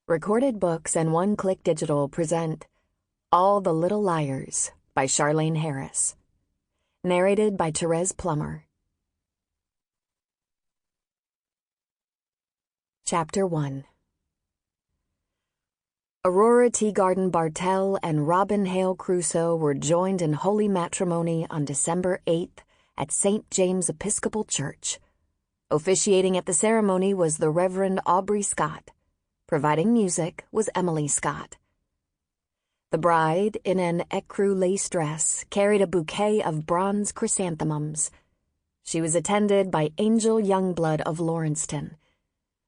Recorded Books and One Click Digital present All the Little Liars by Charlaine Harris. Narrated by Thérèse Plummer. Chapter 1. Aurora Teagarden Bartell and Robin Crusoe were joined in holy matrimony on December 8th at St. James Episcopal Church. Officiating at the ceremony was the Reverend Aubrey Scott. Providing music was Emily Scott. The bride, in an ecru lace dress, carried a bouquet of bronze chrysanthemums. She was attended by Angel Youngblood of Lawrencetown.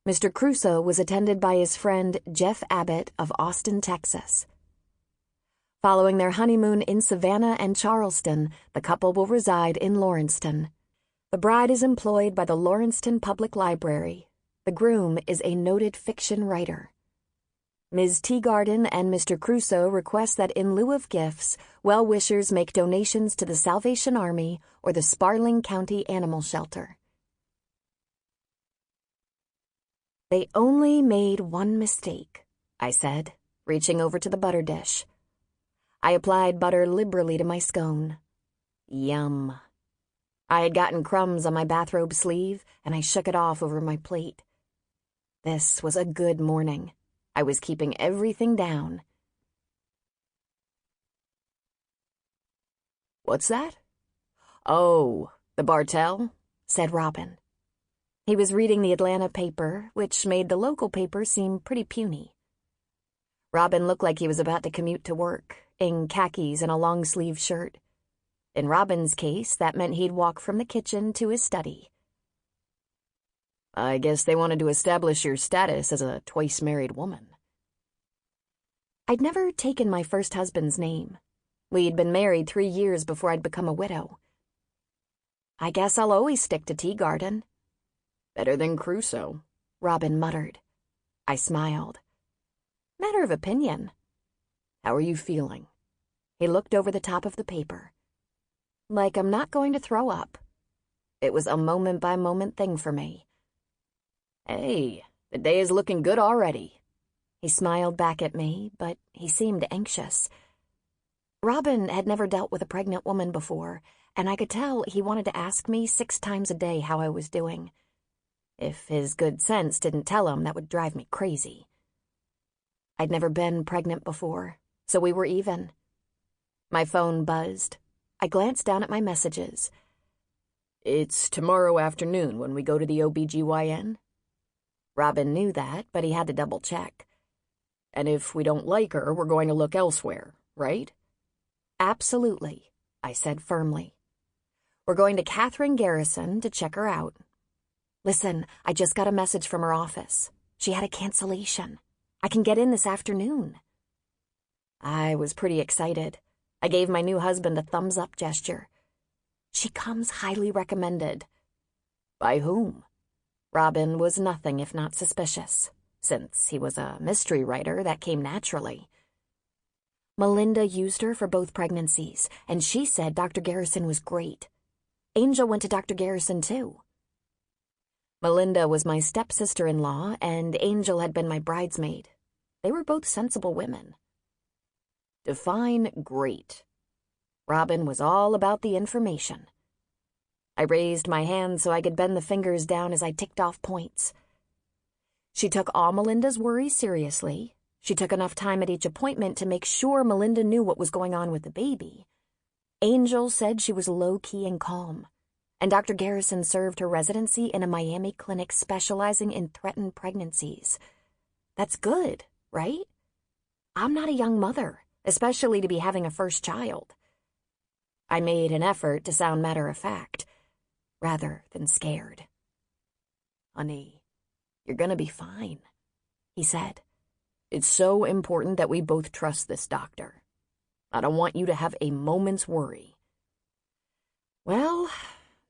Mr. Crusoe was attended by his friend Jeff Abbott of Austin, Texas. Following their honeymoon in Savannah and Charleston, the couple will reside in Lawrencetown. The bride is employed by the Lawrencetown Public Library. The groom is a noted fiction writer. Ms. Teagarden and Mr. Crusoe request that in lieu of gifts, well-wishers make donations to the Salvation Army or the Sparling County Animal Shelter. They only made one mistake, I said, reaching over to the butter dish. I applied butter liberally to my scone. Yum. I had gotten crumbs on my bathrobe sleeve, and I shook it off over my plate. This was a good morning. I was keeping everything down. What's that? Oh, the Bartell, said Robin. He was reading the Atlanta paper, which made the local paper seem pretty puny. Robin looked like he was about to commute to work, in khakis and a long-sleeved shirt. In Robin's case, that meant he'd walk from the kitchen to his study. I guess they wanted to establish your status as a twice-married woman. I'd never taken my first husband's name. We'd been married 3 years before I'd become a widow. I guess I'll always stick to Teagarden. Better than Crusoe, Robin muttered. I smiled. Matter of opinion. How are you feeling? He looked over the top of the paper. Like I'm not going to throw up. It was a moment-by-moment thing for me. Hey, the day is looking good already. He smiled back at me, but he seemed anxious. Robin had never dealt with a pregnant woman before, and I could tell he wanted to ask me 6 times a day how I was doing. If his good sense didn't tell him, that would drive me crazy. I'd never been pregnant before, so we were even. My phone buzzed. I glanced down at my messages. It's tomorrow afternoon when we go to the OBGYN. Robin knew that, but he had to double-check. And if we don't like her, we're going to look elsewhere, right? Absolutely, I said firmly. We're going to Catherine Garrison to check her out. Listen, I just got a message from her office. She had a cancellation. I can get in this afternoon. I was pretty excited. I gave my new husband a thumbs-up gesture. She comes highly recommended. By whom? Robin was nothing if not suspicious. Since he was a mystery writer, that came naturally. Melinda used her for both pregnancies, and she said Dr. Garrison was great. Angel went to Dr. Garrison, too. Melinda was my stepsister-in-law, and Angel had been my bridesmaid. They were both sensible women. Define great. Robin was all about the information. I raised my hand so I could bend the fingers down as I ticked off points. She took all Melinda's worries seriously. She took enough time at each appointment to make sure Melinda knew what was going on with the baby. Angel said she was low-key and calm. And Dr. Garrison served her residency in a Miami clinic specializing in threatened pregnancies. That's good, right? I'm not a young mother, especially to be having a first child. I made an effort to sound matter-of-fact, rather than scared. Honey, you're gonna be fine, he said. It's so important that we both trust this doctor. I don't want you to have a moment's worry. Well,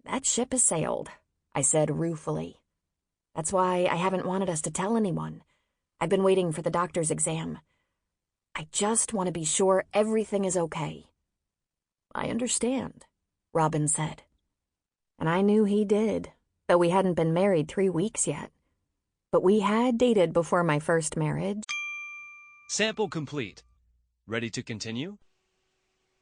that ship has sailed, I said ruefully. That's why I haven't wanted us to tell anyone. I've been waiting for the doctor's exam. I just want to be sure everything is okay. I understand, Robin said. And I knew he did, though we hadn't been married 3 weeks yet. But we had dated before my first marriage. Sample complete. Ready to continue?